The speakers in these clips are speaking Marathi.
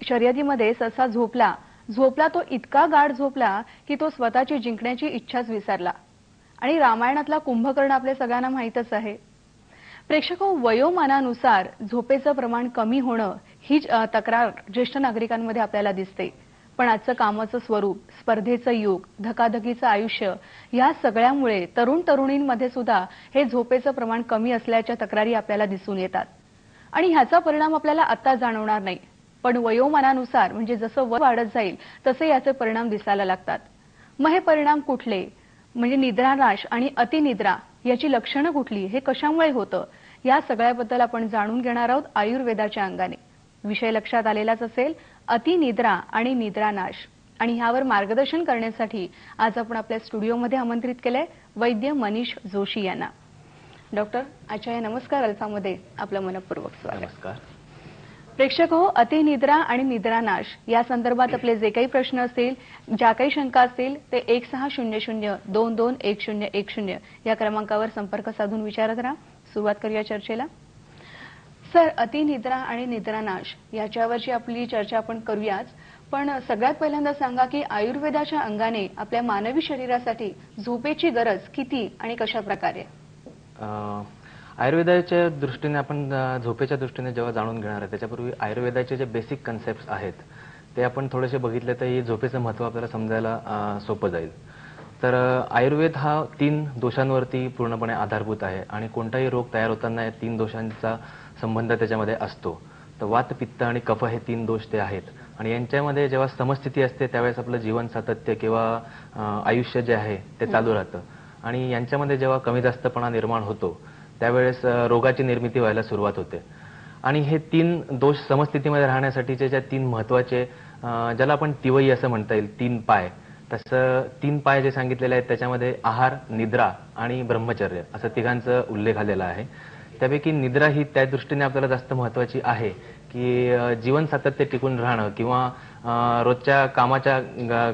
शर्यतीमध्ये ससा झोपला तो इतका गाढ झोपला की तो स्वतःची जिंकण्याची इच्छाच विसरला. आणि रामायणातला कुंभकर्ण आपल्या सगळ्यांना माहीतच आहे. प्रेक्षको, वयोमानानुसार झोपेचं प्रमाण कमी होणं ही तक्रार ज्येष्ठ नागरिकांमध्ये आपल्याला दिसते. पण आजचं कामाचं स्वरूप, स्पर्धेचं युग, धकाधकीचं आयुष्य या सगळ्यामुळे तरुण तरुणींमध्ये सुद्धा हे झोपेचं प्रमाण कमी असल्याच्या तक्रारी आपल्याला दिसून येतात. आणि ह्याचा परिणाम आपल्याला आता जाणवणार नाही, पण वयोमानानुसार म्हणजे जसं वय वाढत जाईल तसे याचे परिणाम दिसायला लागतात. मग हे परिणाम कुठले, म्हणजे निद्रानाश आणि अतिनिद्रा याची लक्षणं कुठली, हे कशामुळे होतं, या सगळ्याबद्दल आपण जाणून घेणार आहोत आयुर्वेदाच्या अंगाने. विषय लक्षात आलेलाच असेल, अतिनिद्रा आणि निद्रानाश. आणि ह्यावर मार्गदर्शन करण्यासाठी आज आपण आपल्या स्टुडिओमध्ये आमंत्रित केलंय वैद्य मनीष जोशी यांना. डॉक्टर आचार्य नमस्कार. अल्फामध्ये आपलं मनपूर्वक स्वागत. नमस्कार. प्रेक्षक हो, अतिनिद्रा आणि निद्रानाश या संदर्भात आपले जे काही प्रश्न असतील, ज्या काही शंका असतील, ते 1600-221010 या क्रमांकावर संपर्क साधून विचारत राहा. सुरुवात करूया चर्चेला. सर, अतिनिद्रा आणि निद्रानाश याच्यावरची आपली चर्चा आपण करूयाच, पण सगळ्यात पहिल्यांदा सांगा की आयुर्वेदाच्या अंगाने आपल्या मानवी शरीरासाठी झोपेची गरज किती आणि कशा प्रकारे? आयुर्वेदाच्या दृष्टीने आपण झोपेच्या दृष्टीने जेव्हा जाणून घेणार आहे त्याच्यापूर्वी आयुर्वेदाचे जे बेसिक कन्सेप्ट आहेत ते आपण थोडेसे बघितले तर ही झोपेचं महत्त्व आपल्याला समजायला सोपं जाईल. तर आयुर्वेद हा 3 दोषांवरती पूर्णपणे आधारभूत आहे आणि कोणताही रोग तयार होताना या 3 दोषांचा संबंध त्याच्यामध्ये असतो. तर वात, पित्त आणि कफ हे 3 दोष ते आहेत आणि यांच्यामध्ये जेव्हा समस्थिती असते त्यावेळेस आपलं जीवन सातत्य किंवा आयुष्य जे आहे ते चालू राहतं आणि यांच्यामध्ये जेव्हा कमी जास्तपणा निर्माण होतो त्यावेळेस रोगाची निर्मिती व्हायला सुरुवात होते. आणि हे 3 दोष समस्थितीमध्ये राहण्यासाठीचे ज्या 3 महत्त्वाचे, ज्याला आपण तिवई असं म्हणता येईल, 3 पाय, तसं 3 पाय जे सांगितलेले आहेत त्याच्यामध्ये आहार, निद्रा आणि ब्रह्मचर्य असं तिघांचा उल्लेख आलेला आहे. त्यापैकी निद्रा ही त्या दृष्टीने आपल्याला जास्त महत्त्वाची आहे की जीवन सातत्य टिकून राहणं किंवा रोजच्या कामाच्या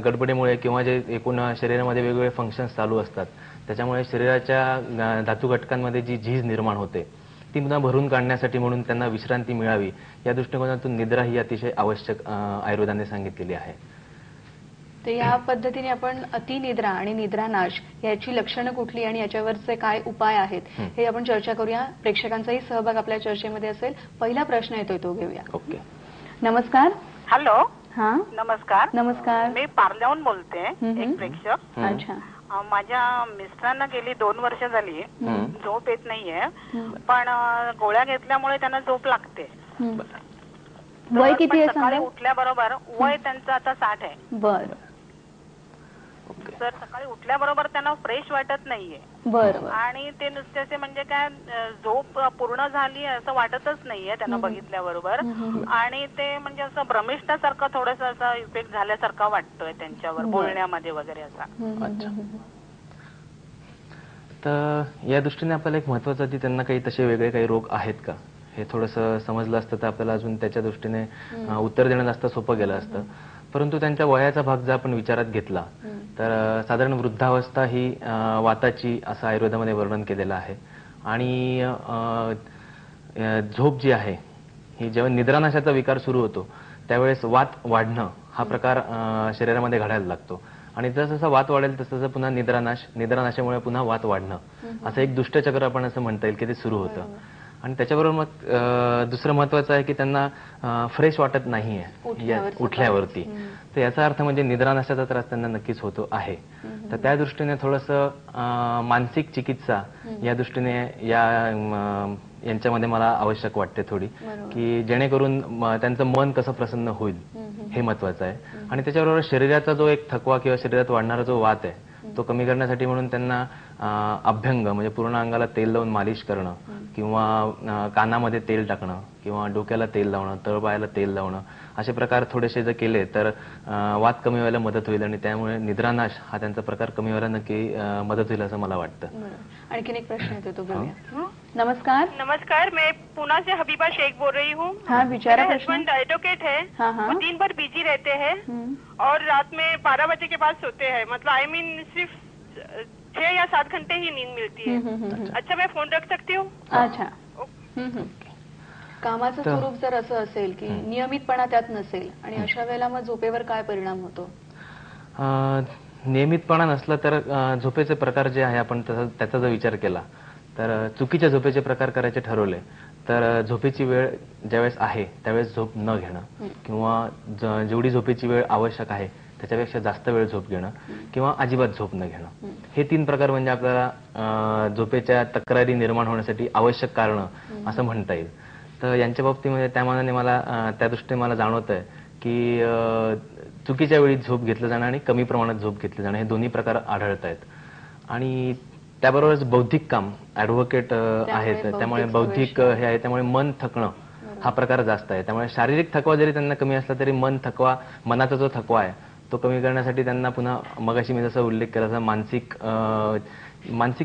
गडबडीमुळे किंवा जे एकूण शरीरामध्ये वेगवेगळे फंक्शन्स चालू असतात त्याच्यामुळे शरीराच्या धातू घटकांमध्ये जी झीज निर्माण होते ती पुन्हा भरून काढण्यासाठी म्हणून त्यांना विश्रांती मिळावी या दृष्टिकोनातून निद्रा ही अतिशय आवश्यक आयुर्वेदाने सांगितलेली आहे. तर या पद्धतीने आपण अतिनिद्रा आणि निद्रानाश याची लक्षणं कुठली आणि याच्यावरचे काय उपाय आहेत हे आपण चर्चा करूया. प्रेक्षकांचाही सहभाग आपल्या चर्चेमध्ये असेल. पहिला प्रश्न येतोय तो घेऊया. ओके. नमस्कार. हॅलो. हा, नमस्कार. नमस्कार. मी पार्ल्याहून बोलते. एक प्रेक्षक. अच्छा. माझ्या मिस्टरांना गेली 2 वर्ष झाली झोप येत नाहीये, पण गोळ्या घेतल्यामुळे त्यांना झोप लागते. वय किती आहे? सकाळी उठल्याबरोबर वय त्यांचं आता 60 आहे. बरं. तर सकाळी उठल्याबरोबर त्यांना फ्रेश वाटत नाहीये. बरं. आणि ते नुसते असे म्हणजे काय झोप पूर्ण झाली असं वाटतच नाहीये त्यांना बघितल्याबरोबर. आणि ते म्हणजे असं भ्रमिष्ठासारखं थोडंसं असं इफेक्ट झाल्यासारखं वाटतोय त्यांच्यावर बोलण्यामध्ये वगैरे असा. अच्छा. तर या दृष्टीने आपल्याला एक महत्त्वाचं की त्यांना काही तसे वेगळे काही रोग आहेत का हे थोडंसं समजलं असतं तर आपल्याला अजून त्याच्या दृष्टीने उत्तर देणं जास्त सोपं गेलं असतं. परंतु त्यांच्या वयाचा भाग जर आपण विचारात घेतला तर साधारण वृद्धावस्था ही वाताची असं आयुर्वेदामध्ये वर्णन केलेलं आहे. आणि झोप जी आहे ही जेव्हा निद्रानाशाचा विकार सुरू होतो त्यावेळेस वात वाढणं हा प्रकार शरीरामध्ये घडायला लागतो आणि जसं वात वाढेल तसं पुन्हा निद्रानाशामुळे पुन्हा वात वाढणं असं एक दुष्टचक्र आपण असं म्हणता येईल की ते सुरू होतं. आणि त्याच्याबरोबर मग दुसरं महत्त्वाचं आहे की त्यांना फ्रेश वाटत नाहीये उठल्यावरती. तर याचा अर्थ म्हणजे निद्रानाशाचा त्रास त्यांना नक्कीच होतो आहे. तर त्या दृष्टीने थोडंसं मानसिक चिकित्सा या दृष्टीने यांच्यामध्ये मला आवश्यक वाटते थोडी, की जेणेकरून त्यांचं मन कसं प्रसन्न होईल हे महत्त्वाचं आहे. आणि त्याच्याबरोबर शरीराचा जो एक थकवा किंवा शरीरात वाढणारा जो वात आहे तो कमी करण्यासाठी म्हणून त्यांना अभ्यंग म्हणजे पूर्ण अंगाला तेल लावून मालिश करणं किंवा कानामध्ये तेल टाकणं किंवा डोक्याला तेल लावणं, तळपायाला तेल लावणं असे प्रकार थोडेसे जर केले तर वात कमी व्हायला मदत होईल आणि त्यामुळे निद्रानाश हा त्यांचा प्रकार कमी व्हायला नक्की मदत होईल असं मला वाटतं. आणखीन एक प्रश्न येतो तो घेऊया. नमस्कार. नमस्कार, मैं पुणे से हबीबा शेख बोल रही हूँ. हाँ, विचारा. मेरे हस्बैंड एडवोकेट है. वो दिन भर बिजी रहते हैं और रात में 12 बजे के बाद सोते हैं. मतलब आई मीन सिर्फ 6 या 7 घंटे ही नींद मिलती है. अच्छा, मैं फोन रख सकती हूँ? अच्छा. कामाचं स्वरूप जर असं असेल की नियमितपणा त्यात नसेल आणि अशा वेळेला मग झोपेवर काय परिणाम होतो? नियमितपणा नसला तर झोपेचे प्रकार जे आहे आपण त्याचा जर विचार केला तर चुकीच्या झोपेचे प्रकार करायचे ठरवले तर झोपेची वेळ ज्यावेळेस आहे त्यावेळेस झोप न घेणं किंवा जेवढी झोपेची वेळ आवश्यक आहे त्याच्यापेक्षा जास्त वेळ झोप घेणं किंवा अजिबात झोप न घेणं, हे 3 प्रकार म्हणजे आपल्याला झोपेच्या तक्रारी निर्माण होण्यासाठी आवश्यक कारणं असं म्हणता येईल. तर यांच्या बाबतीमध्ये त्या मानाने मला त्या दृष्टीने मला जाणवत आहे की चुकीच्या वेळी झोप घेतलं जाणं आणि कमी प्रमाणात झोप घेतलं जाणं हे दोन्ही प्रकार आढळत आहेत. आणि त्याबरोबरच बौद्धिक काम ॲडव्होकेट आहेत त्यामुळे बौद्धिक हे आहे त्यामुळे मन थकणं हा प्रकार जास्त आहे. त्यामुळे शारीरिक थकवा जरी त्यांना कमी असला तरी मनाचा जो थकवा आहे तो कमी करण्यासाठी त्यांना पुन्हा मगाशी मी जसा उल्लेख केला तसा मानसिक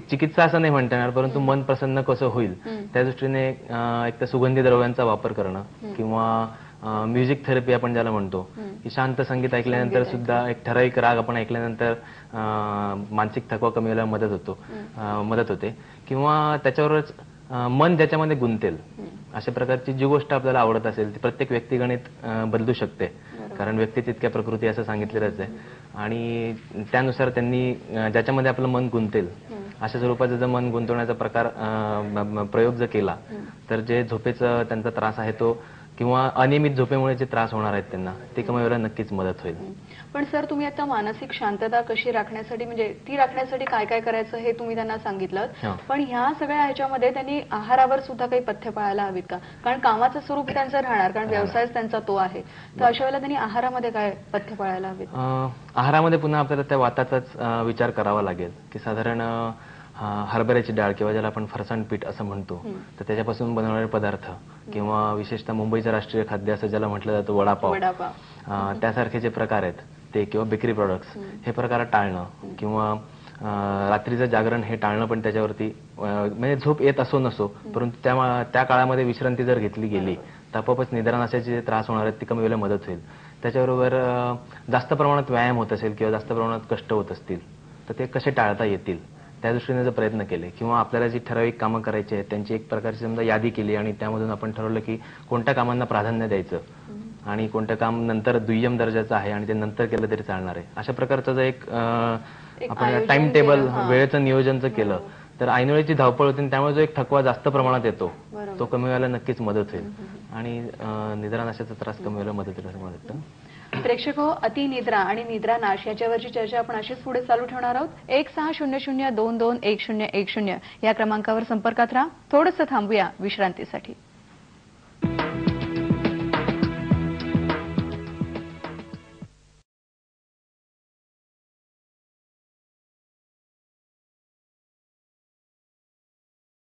चिकित्सा असं नाही म्हणता येणार परंतु मन प्रसन्न कसं होईल त्या दृष्टीने एक तर सुगंधी द्रव्यांचा वापर करणं किंवा म्युझिक थेरपी आपण ज्याला म्हणतो की शांत संगीत ऐकल्यानंतर सुद्धा एक ठराविक राग आपण ऐकल्यानंतर मानसिक थकवा कमी व्हायला मदत होते किंवा त्याच्यावरच मन ज्याच्यामध्ये गुंतेल अशा प्रकारची जी गोष्ट आपल्याला आवडत असेल ती प्रत्येक व्यक्तिगणित बदलू शकते कारण व्यक्ती तितक्या प्रकृती असं सांगितलेलंच आहे आणि त्यानुसार त्यांनी ज्याच्यामध्ये आपलं मन गुंतेल अशा स्वरूपाचं जर मन गुंतवण्याचा प्रयोग जर केला तर जे झोपेचा त्यांचा त्रास आहे तो किंवा अनियमित झोपेमुळे जे त्रास होणार आहेत त्यांना ते कमी व्हायला नक्कीच मदत होईल. पण सर तुम्ही आता मानसिक शांतता कशी राखण्यासाठी म्हणजे ती राखण्यासाठी काय काय करायचं हे तुम्ही त्यांना सांगितलं पण ह्या सगळ्या ह्याच्यामध्ये त्यांनी आहारावर सुद्धा काही पथ्य पाळायला हवीत का? कारण कामाचं स्वरूप त्यांचं राहणार कारण व्यवसायच त्यांचा तो आहे तर अशा वेळेला त्यांनी आहारामध्ये काय पथ्य पाळायला हवीत? आहारामध्ये पुन्हा आपल्याला त्या वाताचाच विचार करावा लागेल की साधारण हरभऱ्याची डाळ किंवा ज्याला आपण फरसाण पीठ असं म्हणतो तर त्याच्यापासून बनवणारे पदार्थ किंवा विशेषतः मुंबईचं राष्ट्रीय खाद्य असं ज्याला म्हटलं जातं वडापाव त्यासारखे जे प्रकार आहेत ते किंवा बेकरी प्रॉडक्ट्स हे प्रकार टाळणं किंवा रात्रीचं जागरण हे टाळणं पण त्याच्यावरती म्हणजे झोप येत असो नसो परंतु त्या काळामध्ये विश्रांती जर घेतली गेली तर आपोआपच निद्रानाशाचे जे त्रास होणार आहेत ते कमी व्हायला मदत होईल. त्याच्याबरोबर जास्त प्रमाणात व्यायाम होत असेल किंवा जास्त प्रमाणात कष्ट होत असतील तर ते कसे टाळता येतील त्या दृष्टीने जर प्रयत्न केले किंवा आपल्याला जी ठराविक कामं करायची आहेत त्यांची एक प्रकारची समजा यादी केली आणि त्यामधून आपण ठरवलं की कोणत्या कामांना प्राधान्य द्यायचं आणि कोणतं काम नंतर दुय्यम दर्जाचं आहे आणि ते नंतर केलं तरी चालणार आहे अशा प्रकारचं जर एक आपण टाइम टेबल वेळेचं नियोजन जर केलं तर ऐनवेळेची धावपळ होते त्यामुळे जो एक थकवा जास्त प्रमाणात येतो तो कमी व्हायला नक्कीच मदत होईल आणि निद्रानाशाचा त्रास कमी व्हायला मदत होईल असं मला वाटतं. प्रेक्षक हो, अतिनिद्रा आणि निद्रानाश याच्यावरची चर्चा आपण अशीच पुढे चालू ठेवणार आहोत. 1600221010 या क्रमांकावर संपर्कात राहा. थोडंसं थांबूया विश्रांतीसाठी.